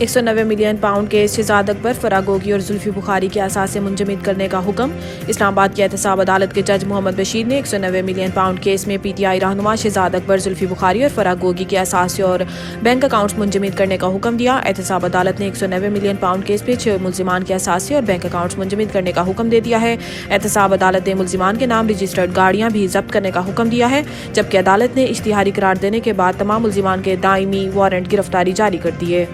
190 million pound کے شہزاد اکبر، فراگوگی اور زلفی بخاری کے اثاثے منجمد کرنے کا حکم۔ اسلام آباد کی احتساب عدالت کے جج محمد بشیر نے 190 ملین پاؤنڈ کیس میں پی ٹی آئی رہنما شہزاد اکبر، زلفی بخاری اور فراگوگی کے اثاثے اور بینک اکاؤنٹس منجمد کرنے کا حکم دیا۔ احتساب عدالت نے 190 ملین پاؤنڈ کیس میں 6 ملزمان کے اثاثے اور بینک اکاؤنٹس منجمد کرنے کا حکم دے دیا ہے۔ احتساب عدالت نے ملزمان کے نام رجسٹرڈ گاڑیاں بھی ضبط کرنے کا حکم دیا ہے، جبکہ عدالت نے اشتہاری قرار دینے کے بعد تمام ملزمان کے دائمی وارنٹ گرفتاری جاری کر دیے۔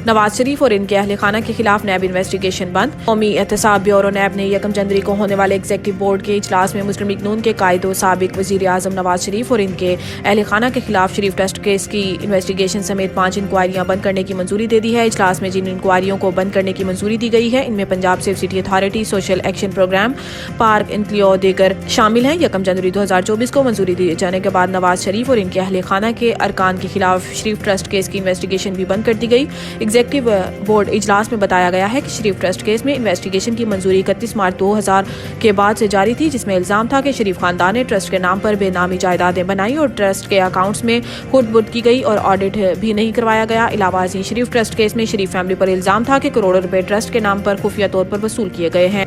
نواز شریف اور ان کے اہل خانہ کے خلاف نیب انویسٹیگیشن بند۔ قومی احتساب بیورو نیب نے یکم جنوری کو ہونے والے ایگزیکٹو بورڈ کے اجلاس میں مسلم لیگ نون کے قائد و سابق وزیر اعظم نواز شریف اور ان کے اہل خانہ کے خلاف شریف ٹرسٹ کیس کی انویسٹیگیشن سمیت 5 انکوائریاں بند کرنے کی منظوری دے دی ہے۔ اجلاس میں جن انکوائریوں کو بند کرنے کی منظوری دی گئی ہے، ان میں Punjab safe city authority, social action programme, park enclave دیگر شامل ہیں۔ یکم جنوری 2024 کو منظوری دیے جانے کے بعد نواز شریف اور ان کے اہل خانہ کے ارکان کے خلاف شریف ٹرسٹ کیس کی انویسٹیگیشن بھی بند کر دی گئی۔ ایگزیکٹو بورڈ اجلاس میں بتایا گیا ہے کہ شریف ٹرسٹ کیس میں انویسٹیگیشن کی منظوری 31 مارچ 2000 کے بعد سے جاری تھی، جس میں الزام تھا کہ شریف خاندان نے ٹرسٹ کے نام پر بے نامی جائیدادیں بنائی اور ٹرسٹ کے اکاؤنٹس میں خود بٹ کی گئی اور آڈٹ بھی نہیں کروایا گیا۔ علاوہ ازیں شریف ٹرسٹ کیس میں شریف فیملی پر الزام تھا کہ کروڑوں روپے ٹرسٹ کے نام پر خفیہ طور پر وصول کیے گئے ہیں۔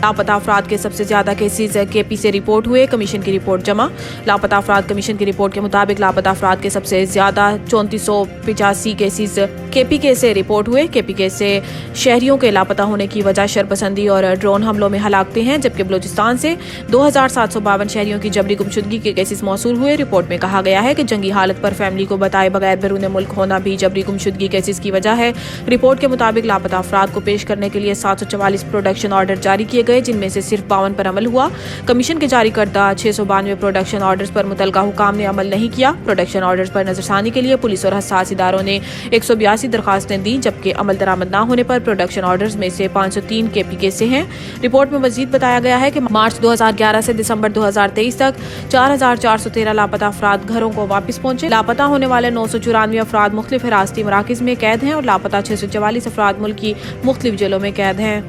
لاپتہ افراد کے سب سے زیادہ کیسز کے پی سے رپورٹ ہوئے، کمیشن کی رپورٹ جمع۔ لاپتہ افراد کمیشن کی رپورٹ کے مطابق لاپتہ افراد کے سب سے زیادہ 3485 کیسز کے پی کے سے رپورٹ ہوئے۔ کے پی کے سے شہریوں کے لاپتہ ہونے کی وجہ شرپسندی اور ڈرون حملوں میں ہلاکتیں ہیں، جبکہ بلوچستان سے 2752 شہریوں کی جبری گمشدگی کے کیسز موصول ہوئے۔ رپورٹ میں کہا گیا ہے کہ جنگی حالت پر فیملی کو بتائے بغیر بیرون ملک ہونا بھی جبری گمشدگی کیسز کی وجہ ہے۔ رپورٹ کے مطابق لاپتہ افراد کو پیش کرنے کے لیے 744 پروڈکشن آرڈر جاری کیے گئے، جن میں سے صرف 52 پر عمل ہوا۔ کمیشن کے جاری کردہ 692 پروڈکشن آرڈرز پر متعلقہ حکام نے عمل نہیں کیا۔ پروڈکشن آرڈرز پر نظرثانی کے لیے پولیس اور حساس اداروں نے 182 درخواستیں دیں، جبکہ عمل درآمد نہ ہونے پر پروڈکشن آرڈرز میں سے 503 کے پی کے سے ہیں۔ رپورٹ میں مزید بتایا گیا ہے کہ مارچ 2011 سے دسمبر 2023 تک 4413 لاپتہ افراد گھروں کو واپس پہنچے۔ لاپتہ ہونے والے 994 افراد مختلف حراستی مراکز میں قید ہیں اور لاپتہ 644 افراد ملک کی مختلف جیلوں میں قید ہیں۔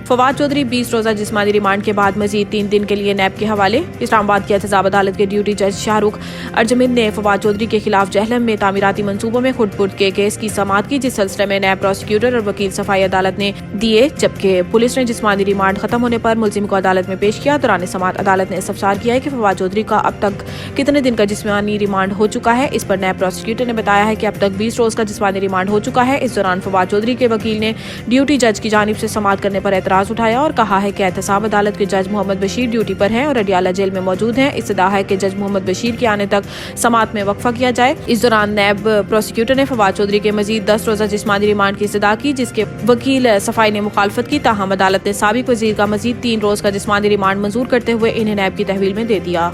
فواد چودھری 20 روزہ جسمانی ریمانڈ کے بعد مزید 3 دن کے لیے نیب کے حوالے۔ اسلام آباد کی احتساب عدالت کے ڈیوٹی جج شاہ رخ ارجمند نے فواد چودھری کے خلاف جہلم میں تعمیراتی منصوبوں میں خود بٹ کے کیس کی سماعت کی، جس سلسلے میں نیب پروسیکیوٹر اور وکیل صفائی عدالت نے دیے، جبکہ پولیس نے جسمانی ریمانڈ ختم ہونے پر ملزم کو عدالت میں پیش کیا۔ دوران سماعت عدالت نے استفسار کیا ہے کہ فواد چودھری کا اب تک کتنے دن کا جسمانی ریمانڈ ہو چکا ہے۔ اس پر نیب پروسیکیوٹر نے بتایا ہے کہ اب تک 20 روز کا جسمانی ریمانڈ ہو چکا ہے۔ اس دوران فواد چودھری کے وکیل نے ڈیوٹی جج کی جانب سے سماعت کرنے پر اعتراض اٹھایا اور کہا ہے کہ احتساب عدالت کے جج محمد بشیر ڈیوٹی پر ہیں اور اڈیالہ جیل میں موجود ہیں۔ استدعا ہے کہ جج محمد بشیر کے آنے تک سماعت میں وقفہ کیا جائے۔ اس دوران نیب پروسیکیوٹر نے فواد چودھری کے مزید 10 روزہ جسمانی ریمانڈ کی استدعا کی، جس کے وکیل صفائی نے مخالفت کی، تاہم عدالت نے سابق وزیر کا مزید 3 روز کا جسمانی ریمانڈ منظور کرتے ہوئے انہیں نیب کی تحویل میں دے دیا۔